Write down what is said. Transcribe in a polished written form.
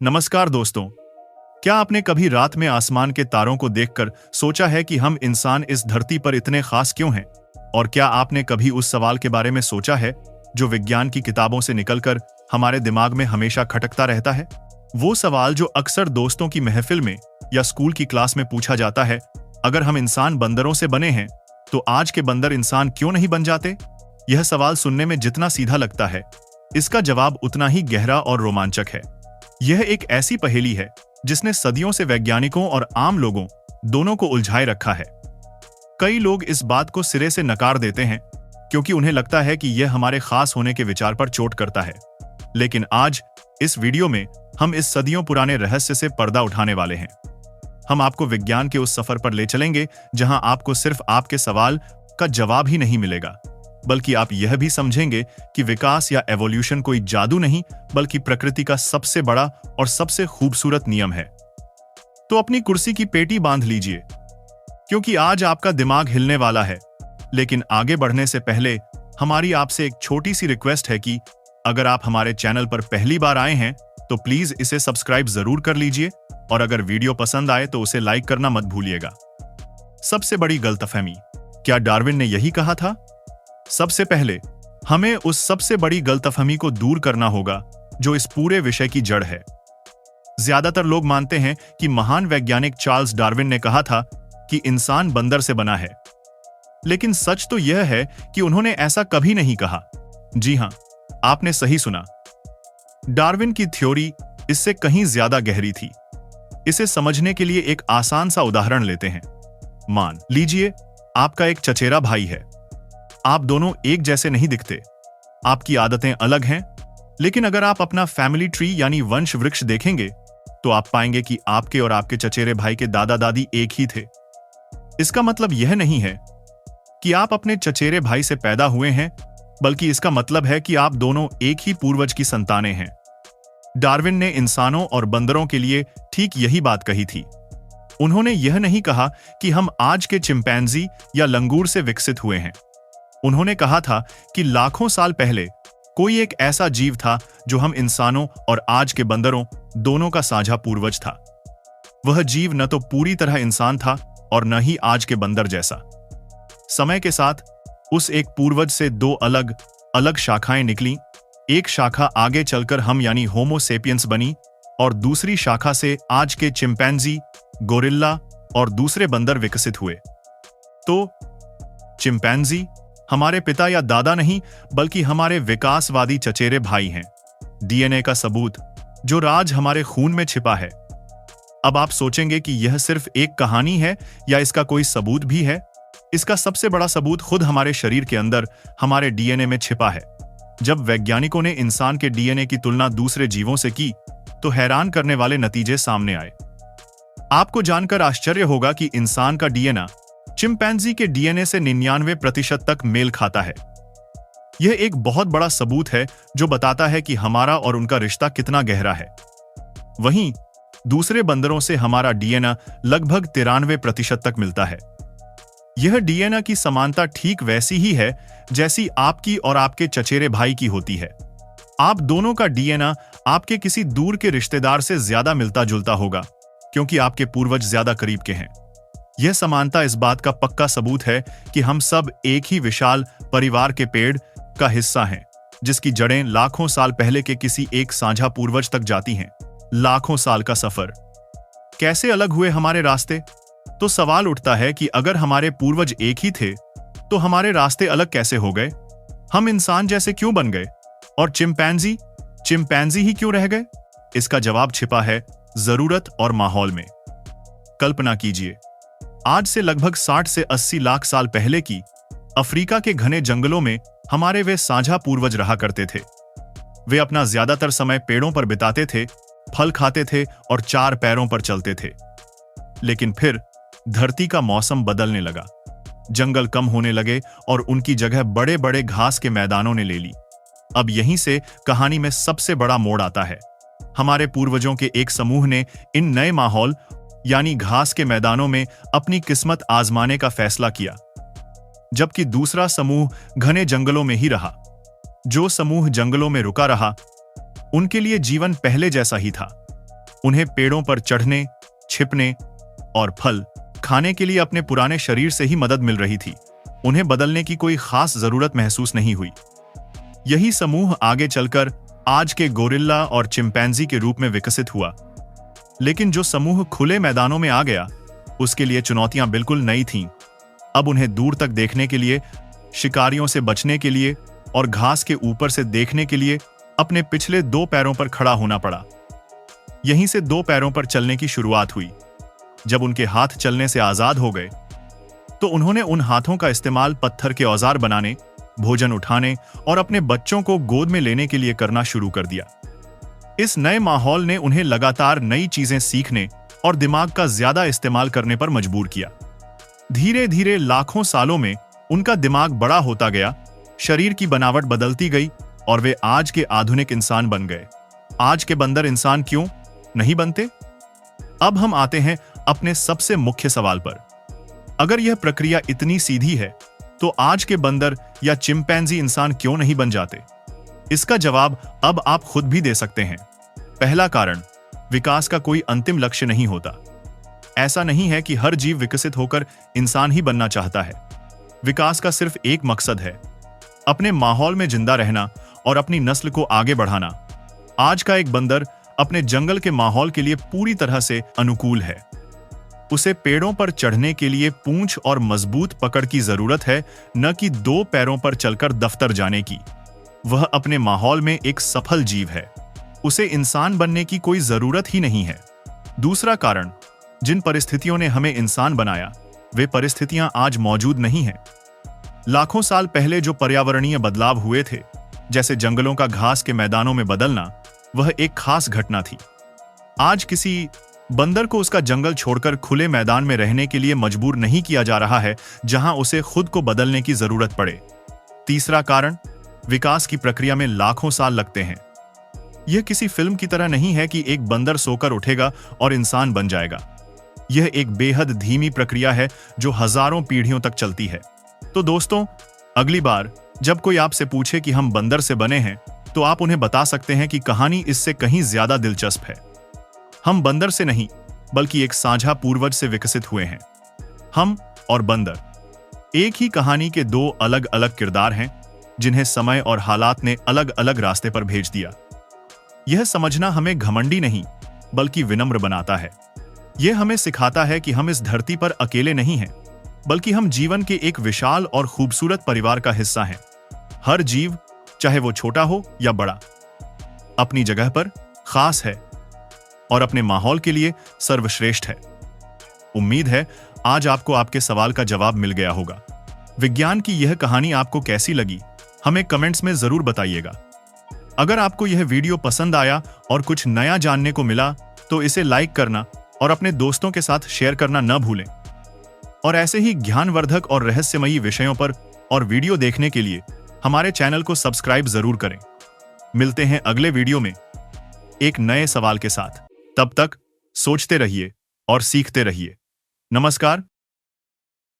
नमस्कार दोस्तों। क्या आपने कभी रात में आसमान के तारों को देखकर सोचा है कि हम इंसान इस धरती पर इतने खास क्यों हैं? और क्या आपने कभी उस सवाल के बारे में सोचा है जो विज्ञान की किताबों से निकलकर हमारे दिमाग में हमेशा खटकता रहता है? वो सवाल जो अक्सर दोस्तों की महफिल में या स्कूल की क्लास में पूछा जाता है, अगर हम इंसान बंदरों से बने हैं तो आज के बंदर इंसान क्यों नहीं बन जाते? यह सवाल सुनने में जितना सीधा लगता है, इसका जवाब उतना ही गहरा और रोमांचक है। यह एक ऐसी पहेली है जिसने सदियों से वैज्ञानिकों और आम लोगों दोनों को उलझाए रखा है। कई लोग इस बात को सिरे से नकार देते हैं क्योंकि उन्हें लगता है कि यह हमारे खास होने के विचार पर चोट करता है। लेकिन आज इस वीडियो में हम इस सदियों पुराने रहस्य से पर्दा उठाने वाले हैं। हम आपको विज्ञान के उस सफर पर ले चलेंगे जहां आपको सिर्फ आपके सवाल का जवाब ही नहीं मिलेगा, बल्कि आप यह भी समझेंगे कि विकास या एवोल्यूशन कोई जादू नहीं, बल्कि प्रकृति का सबसे बड़ा और सबसे खूबसूरत नियम है। तो अपनी कुर्सी की पेटी बांध लीजिए, क्योंकि आज आपका दिमाग हिलने वाला है। लेकिन आगे बढ़ने से पहले हमारी आपसे एक छोटी सी रिक्वेस्ट है कि अगर आप हमारे चैनल पर पहली बार आए हैं तो प्लीज इसे सब्सक्राइब जरूर कर लीजिए, और अगर वीडियो पसंद आए तो उसे लाइक करना मत भूलिएगा। सबसे बड़ी गलतफहमी, क्या डार्विन ने यही कहा था? सबसे पहले हमें उस सबसे बड़ी गलतफहमी को दूर करना होगा जो इस पूरे विषय की जड़ है। ज्यादातर लोग मानते हैं कि महान वैज्ञानिक चार्ल्स डार्विन ने कहा था कि इंसान बंदर से बना है, लेकिन सच तो यह है कि उन्होंने ऐसा कभी नहीं कहा। जी हां, आपने सही सुना। डार्विन की थ्योरी इससे कहीं ज्यादा गहरी थी। इसे समझने के लिए एक आसान सा उदाहरण लेते हैं। मान लीजिए आपका एक चचेरा भाई है। आप दोनों एक जैसे नहीं दिखते, आपकी आदतें अलग हैं, लेकिन अगर आप अपना फैमिली ट्री यानी वंश वृक्ष देखेंगे तो आप पाएंगे कि आपके और आपके चचेरे भाई के दादा दादी एक ही थे। इसका मतलब यह नहीं है कि आप अपने चचेरे भाई से पैदा हुए हैं, बल्कि इसका मतलब है कि आप दोनों एक ही पूर्वज की संतानें हैं। डार्विन ने इंसानों और बंदरों के लिए ठीक यही बात कही थी। उन्होंने यह नहीं कहा कि हम आज के चिंपैंजी या लंगूर से विकसित हुए हैं। उन्होंने कहा था कि लाखों साल पहले कोई एक ऐसा जीव था जो हम इंसानों और आज के बंदरों दोनों का साझा पूर्वज था। वह जीव न तो पूरी तरह इंसान था और न ही आज के बंदर जैसा। समय के साथ उस एक पूर्वज से दो अलग अलग शाखाएं निकली। एक शाखा आगे चलकर हम यानी होमो सेपियंस बनी, और दूसरी शाखा से आज के चिंपैंजी, गोरिल्ला और दूसरे बंदर विकसित हुए। तो चिंपैंजी हमारे पिता या दादा नहीं, बल्कि हमारे विकासवादी चचेरे भाई हैं। डीएनए का सबूत जो राज हमारे खून में छिपा है। अब आप सोचेंगे कि यह सिर्फ एक कहानी है या इसका कोई सबूत भी है? इसका सबसे बड़ा सबूत खुद हमारे शरीर के अंदर हमारे डीएनए में छिपा है। जब वैज्ञानिकों ने इंसान के डीएनए की तुलना दूसरे जीवों से की तो हैरान करने वाले नतीजे सामने आए। आपको जानकर आश्चर्य होगा कि इंसान का डीएनए चिंपैंजी के डीएनए से 99% तक मेल खाता है। यह एक बहुत बड़ा सबूत है जो बताता है कि हमारा और उनका रिश्ता कितना गहरा है। वहीं दूसरे बंदरों से हमारा डीएनए लगभग 93% तक मिलता है। यह डीएनए की समानता ठीक वैसी ही है जैसी आपकी और आपके चचेरे भाई की होती है। आप दोनों का डीएनए आपके किसी दूर के रिश्तेदार से ज्यादा मिलता जुलता होगा, क्योंकि आपके पूर्वज ज्यादा करीब के हैं। यह समानता इस बात का पक्का सबूत है कि हम सब एक ही विशाल परिवार के पेड़ का हिस्सा हैं, जिसकी जड़ें लाखों साल पहले के किसी एक साझा पूर्वज तक जाती हैं। लाखों साल का सफर। कैसे अलग हुए हमारे रास्ते? तो सवाल उठता है कि अगर हमारे पूर्वज एक ही थे तो हमारे रास्ते अलग कैसे हो गए? हम इंसान जैसे क्यों बन गए और चिंपैंजी ही क्यों रह गए? इसका जवाब छिपा है जरूरत और माहौल में। कल्पना कीजिए, आज से लगभग 60 से 80 लाख साल पहले की अफ्रीका के घने जंगलों में हमारे वे साझा पूर्वज रहा करते थे। वे अपना ज्यादातर समय पेड़ों पर बिताते थे, फल खाते थे और 4 पैरों पर चलते थे। लेकिन फिर धरती का मौसम बदलने लगा। जंगल कम होने लगे और उनकी जगह बड़े बड़े घास के मैदानों ने ले ली। अब यहीं से कहानी में सबसे बड़ा मोड़ आता है। हमारे पूर्वजों के एक समूह ने इन नए माहौल यानी घास के मैदानों में अपनी किस्मत आजमाने का फैसला किया, जबकि दूसरा समूह घने जंगलों में ही रहा। जो समूह जंगलों में रुका रहा, उनके लिए जीवन पहले जैसा ही था। उन्हें पेड़ों पर चढ़ने, छिपने और फल खाने के लिए अपने पुराने शरीर से ही मदद मिल रही थी। उन्हें बदलने की कोई खास जरूरत महसूस नहीं हुई। यही समूह आगे चलकर आज के गोरिल्ला और चिंपैंजी के रूप में विकसित हुआ। लेकिन जो समूह खुले मैदानों में आ गया, उसके लिए चुनौतियां बिल्कुल नई थीं। अब उन्हें दूर तक देखने के लिए, शिकारियों से बचने के लिए और घास के ऊपर से देखने के लिए अपने पिछले 2 पैरों पर खड़ा होना पड़ा। यहीं से 2 पैरों पर चलने की शुरुआत हुई। जब उनके हाथ चलने से आजाद हो गए, तो उन्होंने उन हाथों का इस्तेमाल पत्थर के औजार बनाने, भोजन उठाने और अपने बच्चों को गोद में लेने के लिए करना शुरू कर दिया। इस नए माहौल ने उन्हें लगातार नई चीजें सीखने और दिमाग का ज्यादा इस्तेमाल करने पर मजबूर किया। धीरे धीरे लाखों सालों में उनका दिमाग बड़ा होता गया, शरीर की बनावट बदलती गई और वे आज के आधुनिक इंसान बन गए। आज के बंदर इंसान क्यों नहीं बनते? अब हम आते हैं अपने सबसे मुख्य सवाल पर। अगर यह प्रक्रिया इतनी सीधी है, तो आज के बंदर या चिंपैंजी इंसान क्यों नहीं बन जाते? इसका जवाब अब आप खुद भी दे सकते हैं। पहला कारण, विकास का कोई अंतिम लक्ष्य नहीं होता। ऐसा नहीं है कि हर जीव विकसित होकर इंसान ही बनना चाहता है। विकास का सिर्फ एक मकसद है, अपने माहौल में जिंदा रहना और अपनी नस्ल को आगे बढ़ाना। आज का एक बंदर अपने जंगल के माहौल के लिए पूरी तरह से अनुकूल है। उसे पेड़ों पर चढ़ने के लिए पूंछ और मजबूत पकड़ की जरूरत है, न कि 2 पैरों पर चलकर दफ्तर जाने की। वह अपने माहौल में एक सफल जीव है। उसे इंसान बनने की कोई जरूरत ही नहीं है। दूसरा कारण, जिन परिस्थितियों ने हमें इंसान बनाया, वे परिस्थितियां आज मौजूद नहीं हैं। लाखों साल पहले जो पर्यावरणीय बदलाव हुए थे, जैसे जंगलों का घास के मैदानों में बदलना, वह एक खास घटना थी। आज किसी बंदर को उसका जंगल छोड़कर खुले मैदान में रहने के लिए मजबूर नहीं किया जा रहा है, जहां उसे खुद को बदलने की जरूरत पड़े। तीसरा कारण, विकास की प्रक्रिया में लाखों साल लगते हैं। यह किसी फिल्म की तरह नहीं है कि एक बंदर सोकर उठेगा और इंसान बन जाएगा। यह एक बेहद धीमी प्रक्रिया है जो हजारों पीढ़ियों तक चलती है। तो दोस्तों, अगली बार जब कोई आपसे पूछे कि हम बंदर से बने हैं, तो आप उन्हें बता सकते हैं कि कहानी इससे कहीं ज्यादा दिलचस्प है। हम बंदर से नहीं, बल्कि एक साझा पूर्वज से विकसित हुए हैं। हम और बंदर एक ही कहानी के 2 अलग अलग किरदार हैं, जिन्हें समय और हालात ने अलग अलग रास्ते पर भेज दिया। यह समझना हमें घमंडी नहीं, बल्कि विनम्र बनाता है। यह हमें सिखाता है कि हम इस धरती पर अकेले नहीं हैं, बल्कि हम जीवन के एक विशाल और खूबसूरत परिवार का हिस्सा हैं। हर जीव, चाहे वो छोटा हो या बड़ा, अपनी जगह पर खास है और अपने माहौल के लिए सर्वश्रेष्ठ है। उम्मीद है आज आपको आपके सवाल का जवाब मिल गया होगा। विज्ञान की यह कहानी आपको कैसी लगी, हमें कमेंट्स में जरूर बताइएगा। अगर आपको यह वीडियो पसंद आया और कुछ नया जानने को मिला, तो इसे लाइक करना और अपने दोस्तों के साथ शेयर करना न भूलें। और ऐसे ही ज्ञानवर्धक और रहस्यमयी विषयों पर और वीडियो देखने के लिए हमारे चैनल को सब्सक्राइब जरूर करें। मिलते हैं अगले वीडियो में एक नए सवाल के साथ। तब तक सोचते रहिए और सीखते रहिए। नमस्कार।